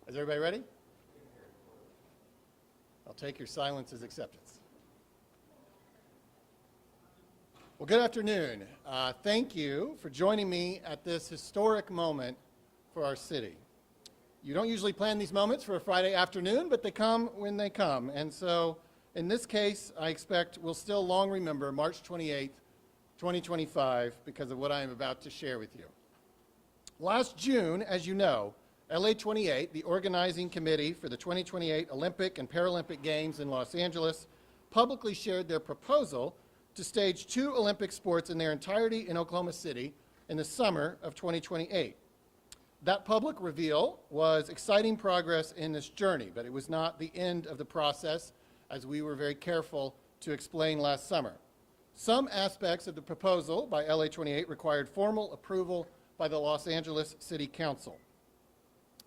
Is everybody ready? I'll take your silence as acceptance. Well, good afternoon. Thank you for joining me at this historic moment for our city. You don't usually plan these moments for a Friday afternoon, but they come when they come. And so in this case, I expect we'll still long remember March 28th, 2025 because of what I am about to share with you. Last June, as you know, LA28, the organizing committee for the 2028 Olympic and Paralympic Games in Los Angeles, publicly shared their proposal to stage 2 Olympic sports in their entirety in Oklahoma City in the summer of 2028. That public reveal was exciting progress in this journey, but it was not the end of the process, as we were very careful to explain last summer. Some aspects of the proposal by LA28 required formal approval by the Los Angeles City Council.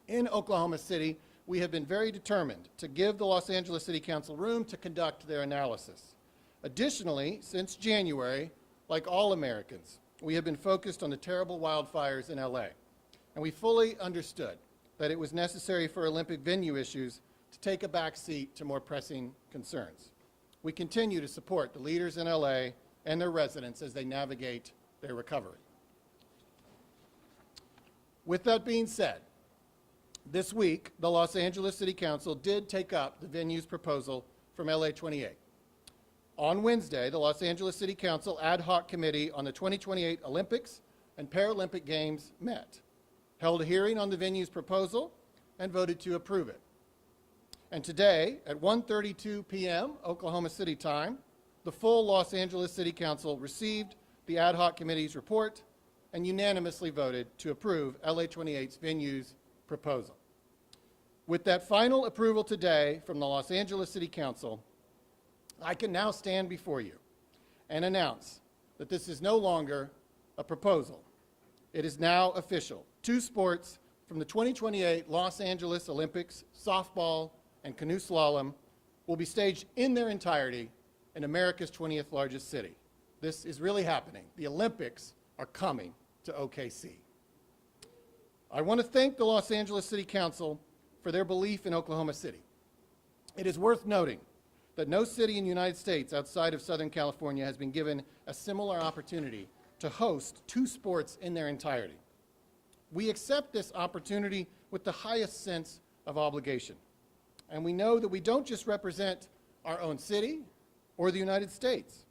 In Oklahoma City, we have been very determined to give the Los Angeles City Council room to conduct their analysis. Additionally, since January, like all Americans, we have been focused on the terrible wildfires in LA, and we fully understood that it was necessary for Olympic venue issues to take a back seat to more pressing concerns. We continue to support the leaders in LA and their residents as they navigate their recovery. With that being said, this week, the Los Angeles City Council did take up the venue's proposal from LA28. On Wednesday, the Los Angeles City Council Ad Hoc Committee on the 2028 Olympics and Paralympic Games met, held a hearing on the venue's proposal, and voted to approve it. And today, at 1:32 p.m. Oklahoma City time, the full Los Angeles City Council received the Ad Hoc Committee's report and unanimously voted to approve LA28's venue's proposal. With that final approval today from the Los Angeles City Council, I can now stand before you and announce that this is no longer a proposal. It is now official. 2 sports from the 2028 Los Angeles Olympics, softball and canoe slalom, will be staged in their entirety in America's 20th largest city. This is really happening. The Olympics are coming to OKC. I want to thank the Los Angeles City Council for their belief in Oklahoma City. It is worth noting that no city in the United States outside of Southern California has been given a similar opportunity to host 2 sports in their entirety. We accept this opportunity with the highest sense of obligation. And we know that we don't just represent our own city or the United States.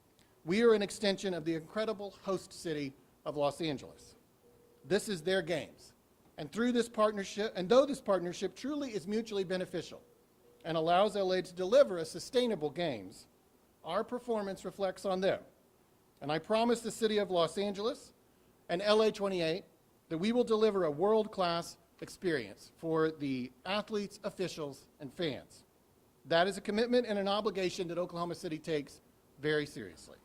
We are an extension of the incredible host city of Los Angeles. This is their games. And through this partnership, and though this partnership truly is mutually beneficial and allows LA to deliver a sustainable games, our performance reflects on them. And I promise the city of Los Angeles and LA28 that we will deliver a world-class experience for the athletes, officials, and fans. That is a commitment and an obligation that Oklahoma City takes very seriously.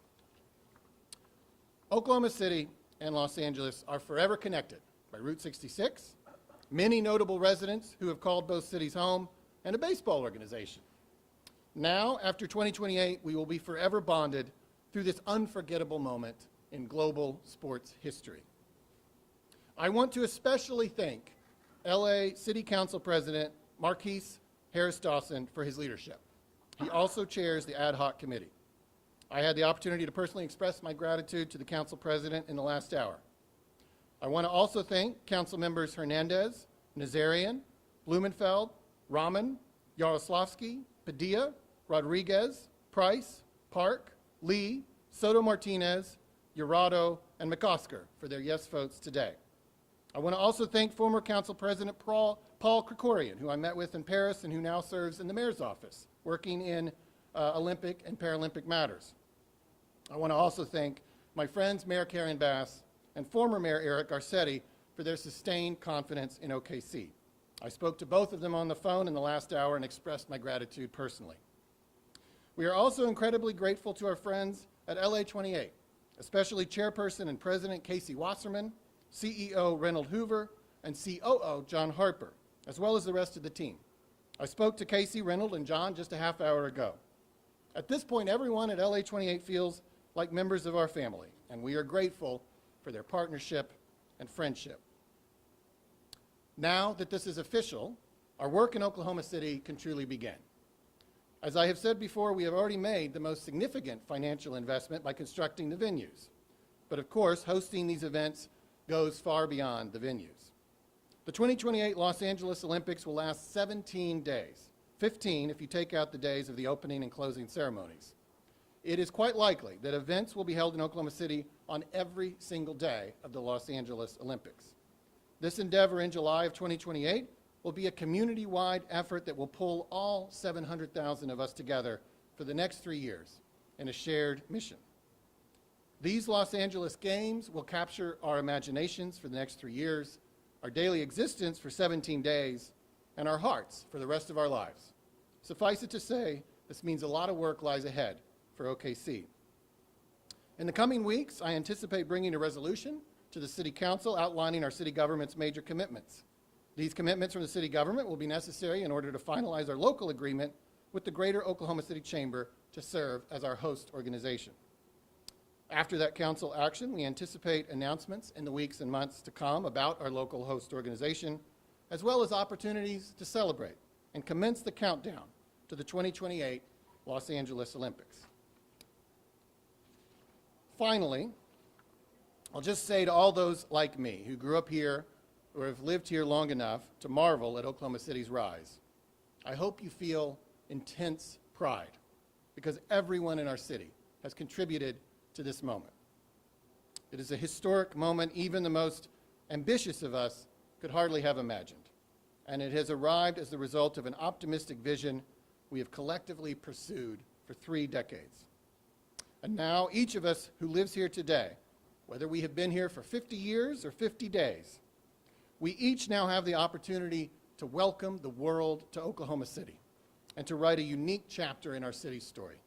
Oklahoma City and Los Angeles are forever connected by Route 66, many notable residents who have called both cities home, and a baseball organization. Now, after 2028, we will be forever bonded through this unforgettable moment in global sports history. I want to especially thank LA City Council President Marquise Harris Dawson for his leadership. He also chairs the Ad Hoc Committee. I had the opportunity to personally express my gratitude to the Council President in the last hour. I want to also thank Council members Hernandez, Nazarian, Blumenfeld, Rahman, Yaroslavsky, Padilla, Rodriguez, Price, Park, Lee, Soto Martinez, Urado, and McOsker for their yes votes today. I want to also thank former Council President Paul Krikorian, who I met with in Paris and who now serves in the mayor's office, working in Olympic and Paralympic matters. I want to also thank my friends Mayor Karen Bass and former Mayor Eric Garcetti for their sustained confidence in OKC. I spoke to both of them on the phone in the last hour and expressed my gratitude personally. We are also incredibly grateful to our friends at LA28, especially Chairperson and President Casey Wasserman, CEO Reynold Hoover, and COO John Harper, as well as the rest of the team. I spoke to Casey, Reynold, and John just a half hour ago. At this point, everyone at LA28 feels like members of our family, and we are grateful for their partnership and friendship. Now that this is official, our work in Oklahoma City can truly begin. As I have said before, we have already made the most significant financial investment by constructing the venues. But of course, hosting these events goes far beyond the venues. The 2028 Los Angeles Olympics will last 17 days, 15 if you take out the days of the opening and closing ceremonies. It is quite likely that events will be held in Oklahoma City on every single day of the Los Angeles Olympics. This endeavor in July of 2028 will be a community-wide effort that will pull all 700,000 of us together for the next 3 years in a shared mission. These Los Angeles Games will capture our imaginations for the next 3 years, our daily existence for 17 days, and our hearts for the rest of our lives. Suffice it to say, this means a lot of work lies ahead for OKC. In the coming weeks, I anticipate bringing a resolution to the City Council outlining our city government's major commitments. These commitments from the city government will be necessary in order to finalize our local agreement with the Greater Oklahoma City Chamber to serve as our host organization. After that council action, we anticipate announcements in the weeks and months to come about our local host organization, as well as opportunities to celebrate and commence the countdown to the 2028 Los Angeles Olympics. Finally, I'll just say to all those like me who grew up here or have lived here long enough to marvel at Oklahoma City's rise, I hope you feel intense pride because everyone in our city has contributed to this moment. It is a historic moment even the most ambitious of us could hardly have imagined, and it has arrived as the result of an optimistic vision we have collectively pursued for 3 decades. And now each of us who lives here today, whether we have been here for 50 years or 50 days, we each now have the opportunity to welcome the world to Oklahoma City and to write a unique chapter in our city's story.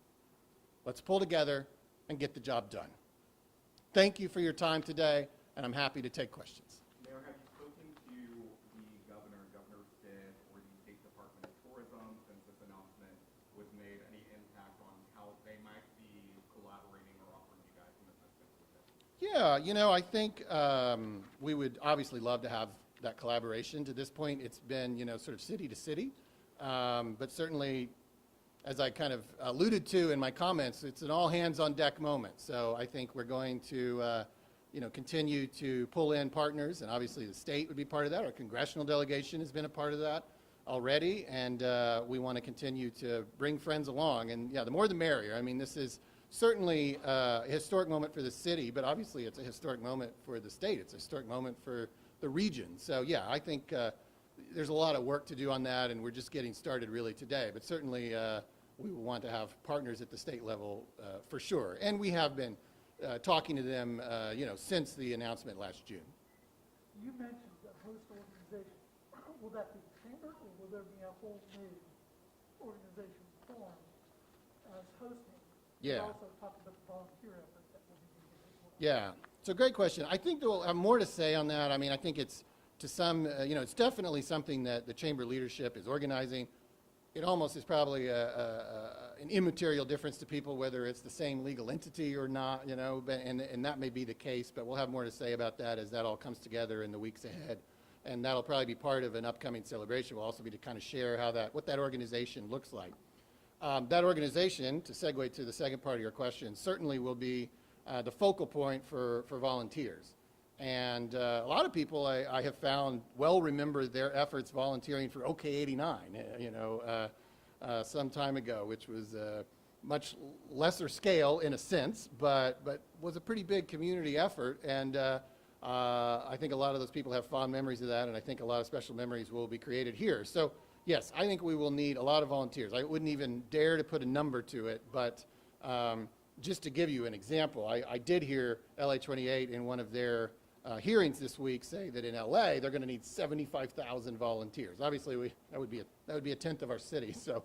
Let's pull together and get the job done. Thank you for your time today, and I'm happy to take questions. Mayor, have you spoken to the Governor Stitt, or the State Department of Tourism since this announcement was made? Any impact on how they might be collaborating or offering you guys some assistance with this? Yeah, you know, I think we would obviously love to have that collaboration. To this point, it's been, sort of city to city, but certainly, as I kind of alluded to in my comments, it's an all-hands-on-deck moment. So I think we're going to, continue to pull in partners, and obviously the state would be part of that. Our congressional delegation has been a part of that already, and we want to continue to bring friends along. And yeah, the more the merrier. I mean, this is certainly a historic moment for the city, but obviously it's a historic moment for the state. It's a historic moment for the region. So yeah, I think there's a lot of work to do on that, and we're just getting started really today. But certainly we want to have partners at the state level for sure. And we have been talking to them, since the announcement last June. You mentioned the host organization. Will that be the chamber, or will there be a whole new organization formed as hosting? Yeah. You also talked about the volunteer effort that will be needed as well. Yeah, it's a great question. I think we'll have more to say on that. I mean, I think it's to some, it's definitely something that the chamber leadership is organizing. It almost is probably an immaterial difference to people whether it's the same legal entity or not, and that may be the case, but we'll have more to say about that as that all comes together in the weeks ahead. And that'll probably be part of an upcoming celebration. Will also be to kind of share what that organization looks like. That organization, to segue to the second part of your question, certainly will be the focal point for volunteers. And a lot of people I have found well remember their efforts volunteering for OK89, some time ago, which was much lesser scale in a sense, but was a pretty big community effort. And I think a lot of those people have fond memories of that, and I think a lot of special memories will be created here. So yes, I think we will need a lot of volunteers. I wouldn't even dare to put a number to it, but just to give you an example, I did hear LA 28 in one of their hearings this week say that in LA they're going to need 75,000 volunteers. Obviously, that would be a tenth of our city. So,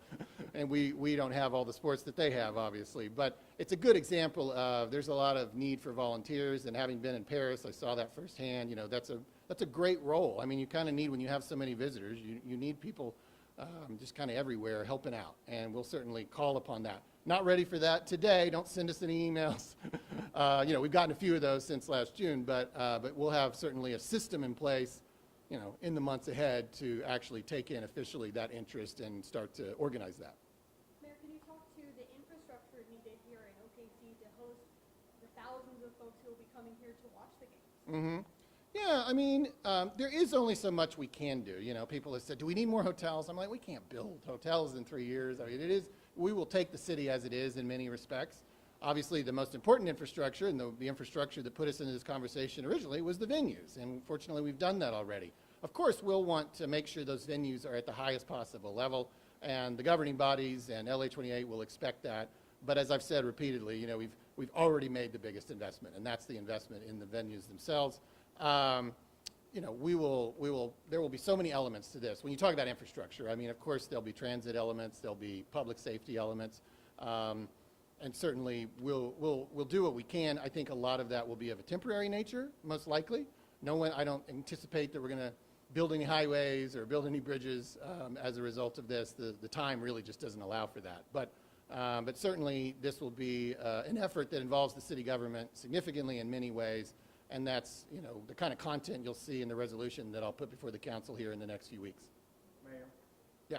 and we don't have all the sports that they have, obviously. But it's a good example of there's a lot of need for volunteers. And having been in Paris, I saw that firsthand. That's a great role. I mean, you kind of need when you have so many visitors, you need people just kind of everywhere helping out. And we'll certainly call upon that. Not ready for that today. Don't send us any emails. We've gotten a few of those since last June, but we'll have certainly a system in place in the months ahead to actually take in officially that interest and start to organize that. Mayor, can you talk to the infrastructure needed here in OKC to host the thousands of folks who will be coming here to watch the games? Yeah, I mean, there is only so much we can do. People have said, do we need more hotels? I'm like, we can't build hotels in 3 years. I mean, we will take the city as it is in many respects. Obviously, the most important infrastructure, and the infrastructure that put us into this conversation originally, was the venues. And fortunately, we've done that already. Of course, we'll want to make sure those venues are at the highest possible level, and the governing bodies and LA28 will expect that. But as I've said repeatedly, we've already made the biggest investment, and that's the investment in the venues themselves. There will be so many elements to this. When you talk about infrastructure, I mean, of course, there'll be transit elements, there'll be public safety elements, and certainly we'll do what we can. I think a lot of that will be of a temporary nature, most likely. I don't anticipate that we're going to build any highways or build any bridges as a result of this. The time really just doesn't allow for that. But certainly this will be an effort that involves the city government significantly in many ways. And that's, the kind of content you'll see in the resolution that I'll put before the council here in the next few weeks. Mayor? Yeah.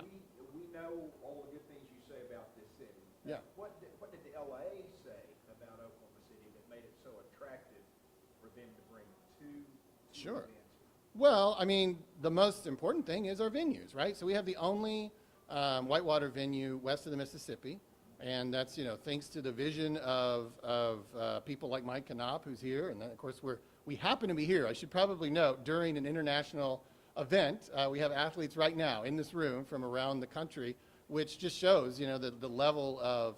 We know all the good things you say about this city. Yeah. What did the LA say about Oklahoma City that made it so attractive for them to bring two Sure. events? Well, I mean, the most important thing is our venues, right? So we have the only whitewater venue west of the Mississippi. And that's, thanks to the vision of people like Mike Canoe, who's here. And then, of course, we happen to be here. I should probably note, during an international event, we have athletes right now in this room from around the country, which just shows, the level of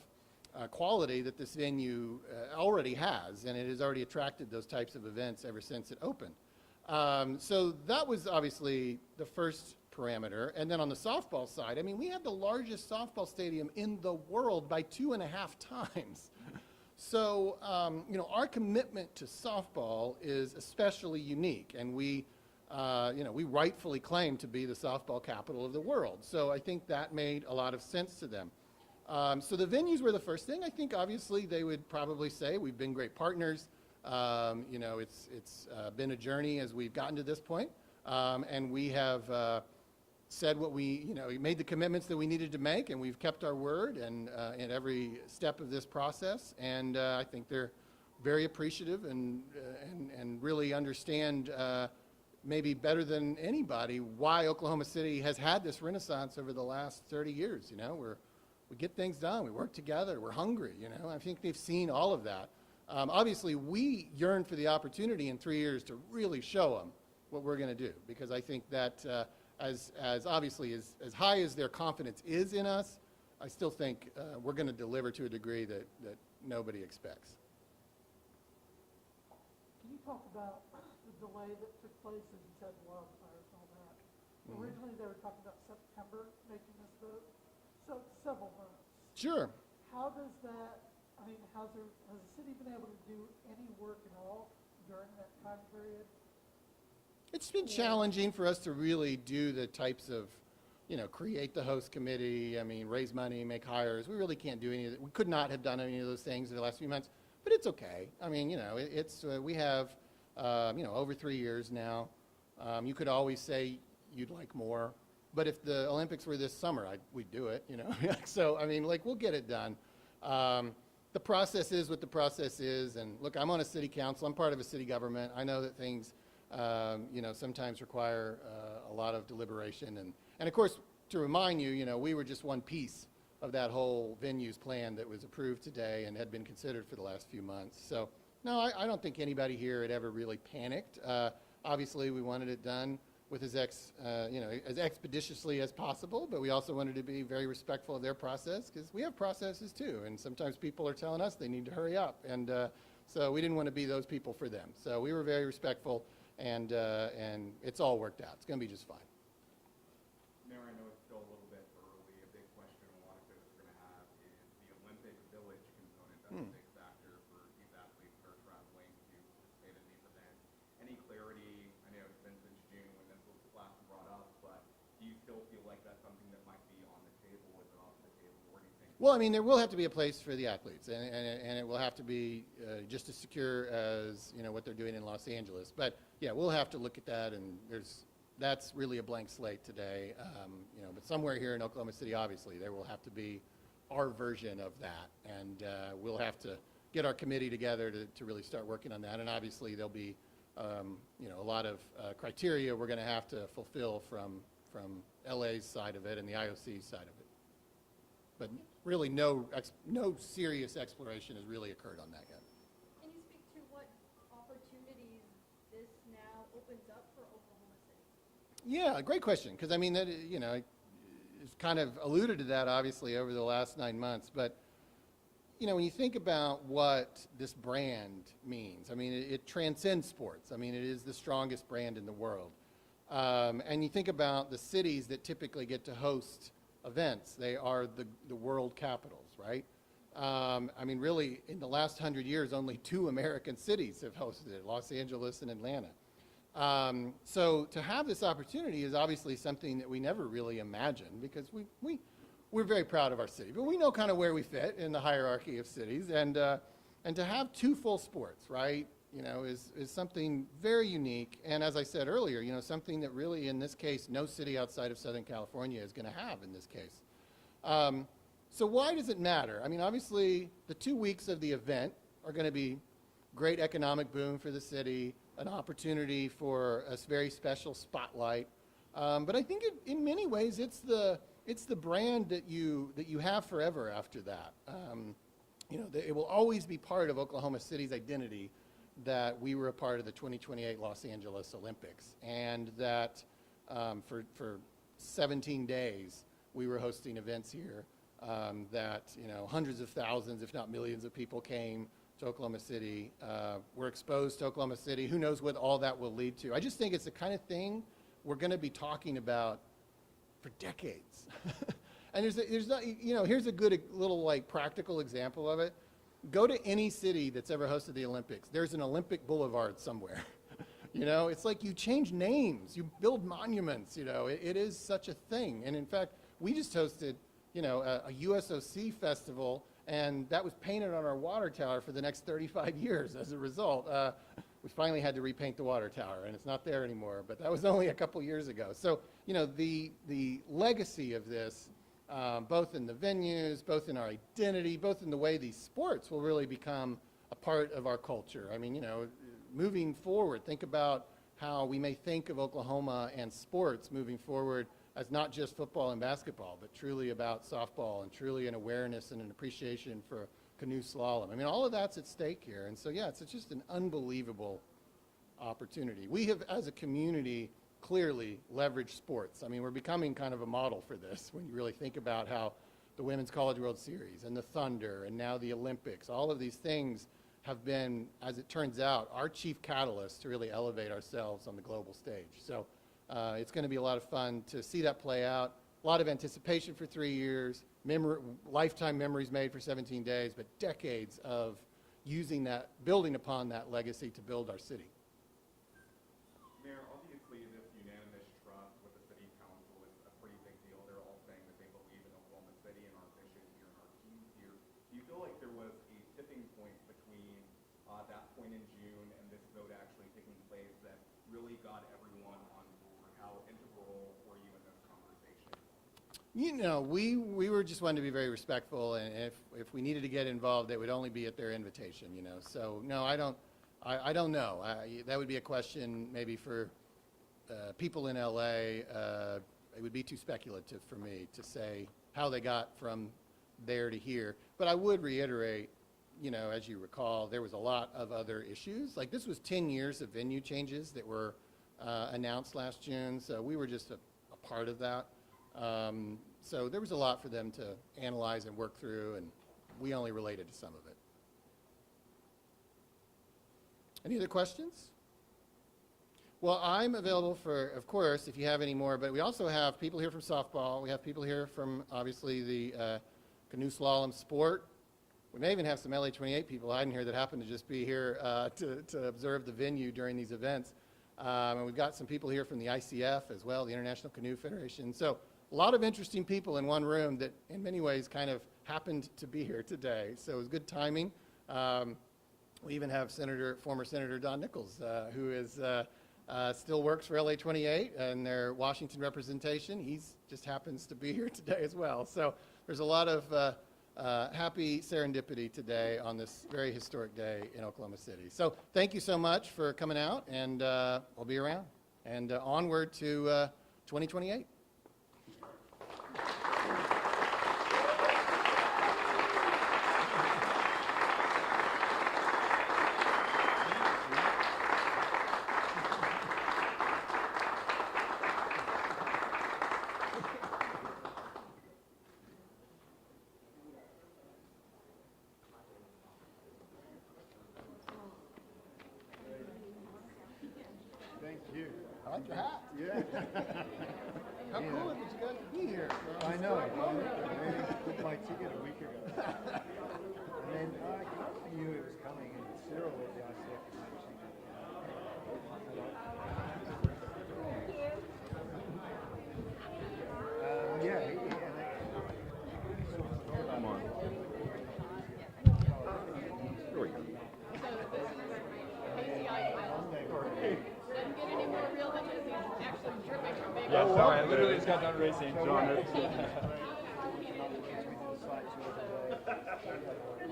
quality that this venue already has. And it has already attracted those types of events ever since it opened. So that was obviously the first parameter. And then on the softball side, I mean, we have the largest softball stadium in the world by 2.5 times. So, our commitment to softball is especially unique, and we rightfully claim to be the softball capital of the world. So I think that made a lot of sense to them. So the venues were the first thing. I think obviously they would probably say we've been great partners. It's been a journey as we've gotten to this point, and we have said what we made the commitments that we needed to make, and we've kept our word and in every step of this process. And I think they're very appreciative and really understand maybe better than anybody why Oklahoma City has had this renaissance over the last 30 years. We get things done, we work together, we're hungry. I think they've seen all of that. Obviously, we yearn for the opportunity in 3 years to really show them what we're going to do, because I think that as obviously as high as their confidence is in us, I still think we're going to deliver to a degree that nobody expects. Can you talk about the delay that took place, as you said, wildfires and all that? Originally, they were talking about September making this vote, so it's several months. Sure. How does that, has the city been able to do any work at all during that time period? It's been challenging for us to really do the types of, create the host committee, raise money, make hires. We really can't do any of that. We could not have done any of those things in the last few months, but it's okay. We have, over 3 years now. You could always say you'd like more, but if the Olympics were this summer, we'd do it, So, we'll get it done. The process is what the process is, and look, I'm on a city council. I'm part of a city government. I know that things sometimes require a lot of deliberation. And of course, to remind you, we were just one piece of that whole venues plan that was approved today and had been considered for the last few months. So, no, I don't think anybody here had ever really panicked. Obviously, we wanted it done with as expeditiously as possible, but we also wanted to be very respectful of their process, because we have processes too, and sometimes people are telling us they need to hurry up. And so we didn't want to be those people for them. So we were very respectful. And it's all worked out. It's going to be just fine. Mayor, I know it's still a little bit early. A big question a lot of folks are going to have is the Olympic Village component. That's a big factor for these athletes that are traveling to participate in these events. Any clarity? I know it's been since June when this was last brought up, but do you still feel like that's something that might be on the table? Is it off the table? What do you think? Well, there will have to be a place for the athletes, and it will have to be just as secure as what they're doing in Los Angeles. But yeah, we'll have to look at that, and there's that's really a blank slate today. But somewhere here in Oklahoma City, obviously, there will have to be our version of that, and we'll have to get our committee together to really start working on that. And obviously, there'll be a lot of criteria we're going to have to fulfill from LA's side of it and the IOC's side of it. But really, no serious exploration has really occurred on that yet. Can you speak to what opportunities this now opens up for Oklahoma City? Yeah, great question. Because it's kind of alluded to that obviously over the last 9 months. But when you think about what this brand means, it transcends sports. It is the strongest brand in the world. And you think about the cities that typically get to host events. They are the world capitals, right? Really, in the last 100 years, only 2 American cities have hosted it, Los Angeles and Atlanta. So to have this opportunity is obviously something that we never really imagined, because we're very proud of our city, but we know kind of where we fit in the hierarchy of cities, and to have 2 full sports, right, is something very unique, and as I said earlier, something that really, in this case, no city outside of Southern California is going to have in this case. So why does it matter? Obviously, the 2 weeks of the event are going to be great economic boom for the city, an opportunity for a very special spotlight, but I think in many ways it's the brand that you have forever after that. It will always be part of Oklahoma City's identity that we were a part of the 2028 Los Angeles Olympics, and that for 17 days we were hosting events here, that hundreds of thousands, if not millions of people came to Oklahoma City, were exposed to Oklahoma City. Who knows what all that will lead to. I just think it's the kind of thing we're going to be talking about for decades. And here's a good little practical example of it. Go to any city that's ever hosted the Olympics. There's an Olympic Boulevard somewhere. It's like you change names, you build monuments. It is such a thing. And in fact, we just hosted a USOC festival, and that was painted on our water tower for the next 35 years as a result. We finally had to repaint the water tower, and it's not there anymore, but that was only a couple years ago. So, the legacy of this, both in the venues, both in our identity, both in the way these sports will really become a part of our culture. Moving forward, think about how we may think of Oklahoma and sports moving forward as not just football and basketball, but truly about softball, and truly an awareness and an appreciation for Canoe Slalom. All of that's at stake here. And so, yeah, it's just an unbelievable opportunity. We have, as a community, clearly leveraged sports. We're becoming kind of a model for this when you really think about how the Women's College World Series and the Thunder and now the Olympics, all of these things have been, as it turns out, our chief catalyst to really elevate ourselves on the global stage. So it's going to be a lot of fun to see that play out. A lot of anticipation for 3 years, lifetime memories made for 17 days, but decades of using that, building upon that legacy to build our city. Mayor, obviously this unanimous trust with the city council is a pretty big deal. They're all saying that they believe in Oklahoma City and our mission here and our team here. Do you feel like there was a tipping point between that point in June and this vote actually taking place that really got everyone on board? How integral were you in this conversation? We were just wanting to be very respectful, and if we needed to get involved, it would only be at their invitation, So, no, I don't know. That would be a question maybe for people in LA. It would be too speculative for me to say how they got from there to here. But I would reiterate, as you recall, there was a lot of other issues. Like, this was 10 years of venue changes that were announced last June, so we were just a part of that. So there was a lot for them to analyze and work through, and we only related to some of it. Any other questions? Well, I'm available for, of course, if you have any more, but we also have people here from softball. We have people here from, obviously, the Canoe Slalom sport. We may even have some LA28 people hiding here that happen to just be here to observe the venue during these events. And we've got some people here from the ICF as well, the International Canoe Federation. So a lot of interesting people in one room that in many ways kind of happened to be here today. So it was good timing. We even have former Senator Don Nichols, who is still works for LA 28 and their Washington representation. He just happens to be here today as well. So there's a lot of happy serendipity today on this very historic day in Oklahoma City. So thank you so much for coming out, and I'll be around. And onward to 2028. Thank you. I like your hat. Yeah. How cool is it you guys to be here? I know. I booked my ticket a week ago. And then I knew it was coming, and Cyril was the ICF coaching. Come on. Here we go. Doesn't get any more real than this. He's actually dripping from big. Yeah, sorry, I literally just got done racing. John,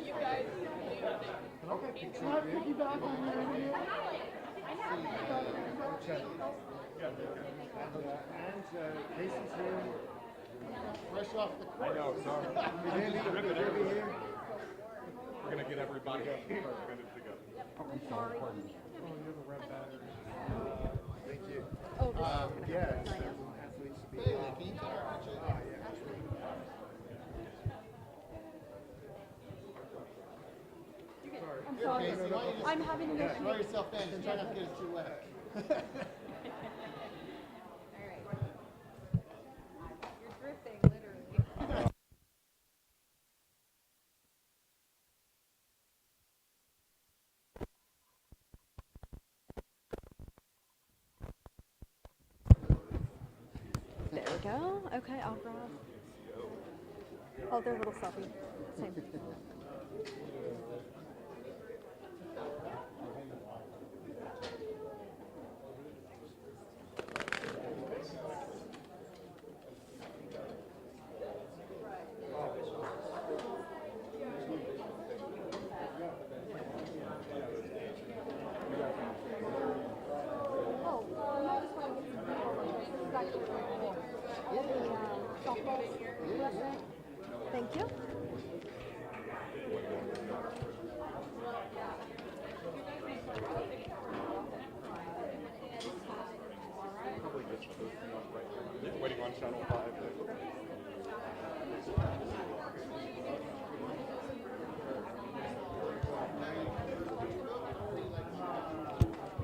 You guys. Casey's here. Fresh off the I know, sorry. We're going to get everybody minutes to go. Thank you. Oh, Yeah, it's athletes to be. Hey, can you tell her how to- I'm sorry. Casey, why don't you just I'm having an issue. slow yourself down and try not to get it too wet. You're drifting, literally. There we go. Okay, I'll grab. Oh, they're a little selfie. Same. Oh, I just want to get some people. This is actually really cool. The softball website. Thank you. Waiting on Channel 5.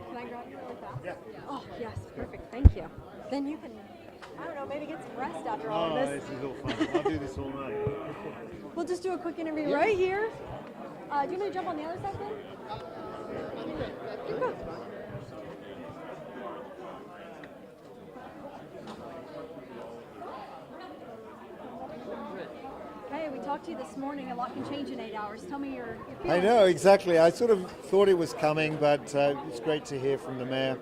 Can I grab you really fast? Yeah. Oh, yes. Perfect. Thank you. Then you can, I don't know, maybe get some rest after all of this. This is all fun. I'll do this all night. We'll just do a quick interview right here. Do you want me to jump on the other side then? Okay. Hey, we talked to you this morning. A lot can change in 8 hours. Tell me your I feelings. know, exactly. I sort of thought it was coming, but it's great to hear from the mayor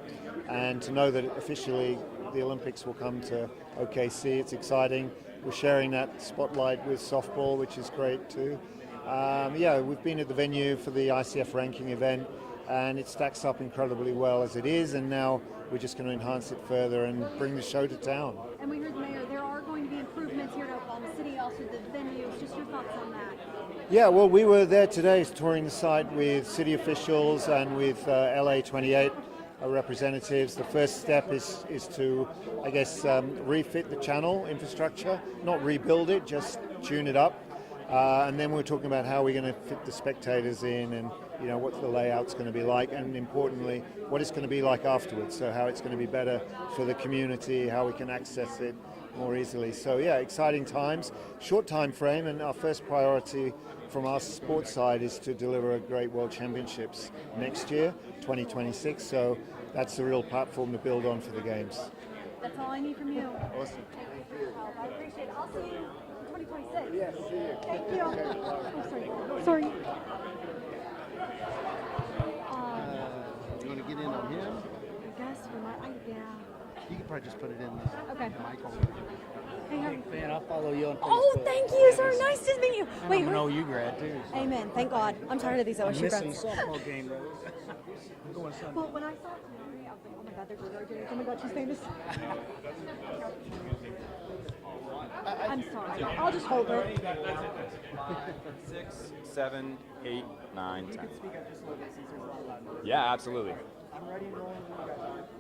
and to know that officially the Olympics will come to OKC. It's exciting. We're sharing that spotlight with softball, which is great too. Yeah, we've been at the venue for the ICF ranking event, and it stacks up incredibly well as it is, and now we're just going to enhance it further and bring the show to town. And we heard the mayor, there are going to be improvements here in Oklahoma City, also the venues. Just your thoughts on that. Yeah, well, we were there today touring the site with city officials and with LA 28 representatives. The first step is to, I guess, refit the channel infrastructure, not rebuild it, just tune it up. And then we're talking about how we're going to fit the spectators in, and what the layout's going to be like, and importantly, what it's going to be like afterwards. So how it's going to be better for the community, how we can access it more easily. So yeah, exciting times, short time frame, and our first priority from our sports side is to deliver a great World Championships next year, 2026. So that's a real platform to build on for the games. That's all I need from you. Awesome. Thank you for your help. I appreciate it. I'll see you in 2026. Yes, see you. Thank you. Oh, sorry. Sorry. You want to get in on him? guess we might. Yeah. You could probably just put it in Okay. the mic holder. Hey, how are you? Man, I'll follow you on Facebook. Oh, thank you, sir. Nice to meet you. And Wait, I'm an who? OU grad too. So. Amen. Thank God. I'm tired of these I'm OSU missing grads. the softball game, though. I'm going Sunday. Well, when I saw Canary, I was like, oh my God, there's a Georgia. Oh my God, she's famous. I'm sorry. I'll just hold it. 6, 7, 8, 9, 10. You can speak up just a little bit since there's a lot of loud noise. Yeah, absolutely. I'm ready and rolling.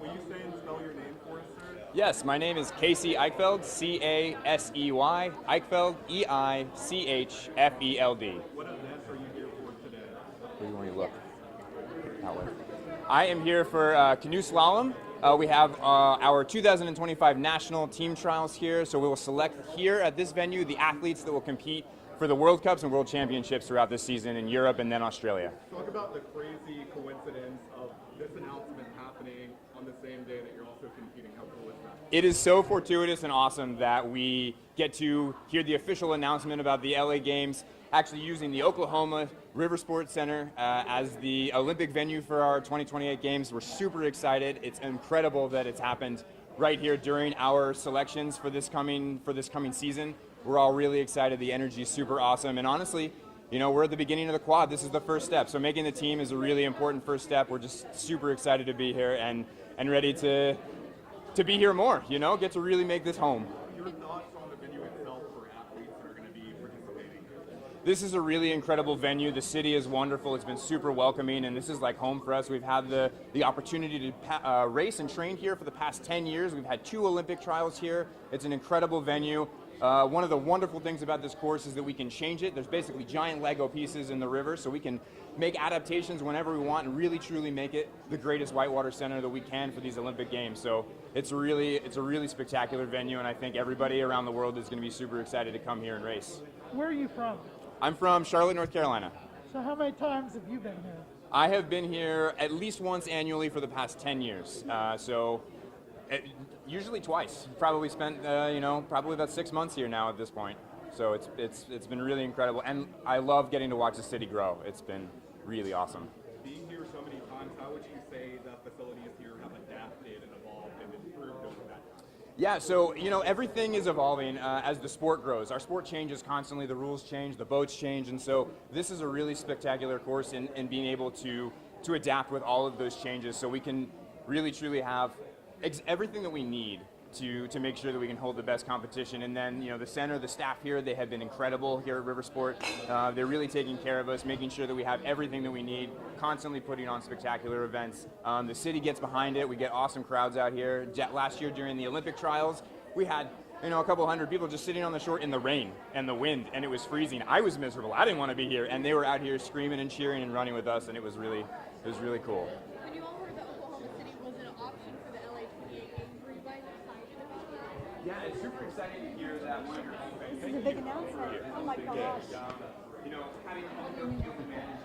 Will you say and spell your name for us, sir? Yes, my name is Casey Eichfeld, C-A-S-E-Y, Eichfeld, E-I-C-H-F-E-L-D. What event are you here for today? Where do you want me to look? That way. I am here for Canoe Slalom. We have our 2025 national team trials here, so we will select here at this venue the athletes that will compete for the World Cups and World Championships throughout this season in Europe and then Australia. Talk about the crazy coincidence of this announcement happening on the same day that you're also competing. How cool is that? It is so fortuitous and awesome that we get to hear the official announcement about the LA Games actually using the Oklahoma Riversport Center as the Olympic venue for our 2028 Games. We're super excited. It's incredible that it's happened right here during our selections for this coming season. We're all really excited. The energy is super awesome. And honestly, you know, we're at the beginning of the quad. This is the first step. So making the team is a really important first step. We're just super excited to be here and ready to be here more, you know, get to really make this home. Your thoughts on the venue itself for athletes that are going to be participating? This is a really incredible venue. The city is wonderful. It's been super welcoming, and this is like home for us. We've had the opportunity to race and train here for the past 10 years. We've had 2 Olympic trials here. It's an incredible venue. One of the wonderful things about this course is that we can change it. There's basically giant Lego pieces in the river, so we can make adaptations whenever we want and really truly make it the greatest whitewater center that we can for these Olympic Games. So it's a really spectacular venue, and I think everybody around the world is going to be super excited to come here and race. Where are you from? I'm from Charlotte, North Carolina. So how many times have you been here? I have been here at least once annually for the past 10 years. Usually twice. Probably spent, probably about 6 months here now at this point. So it's been really incredible, and I love getting to watch the city grow. It's been really awesome. Being here so many times, how would you say the facilities here have adapted and evolved and improved over that time? Yeah, so everything is evolving as the sport grows. Our sport changes constantly. The rules change, the boats change, and so this is a really spectacular course in being able to adapt with all of those changes, so we can really truly have everything that we need to make sure that we can hold the best competition. And then, the center, the staff here, they have been incredible here at Riversport. They're really taking care of us, making sure that we have everything that we need, constantly putting on spectacular events. The city gets behind it. We get awesome crowds out here. Last year during the Olympic trials, we had a couple hundred people just sitting on the shore in the rain and the wind, and it was freezing. I was miserable. I didn't want to be here, and they were out here screaming and cheering and running with us, and it was really cool. When you all heard that Oklahoma City was an option for the LA 28 Games, were you guys excited about that? Yeah, it's super exciting to hear that one of your This is a big announcement. Oh my gosh. having all the field advantage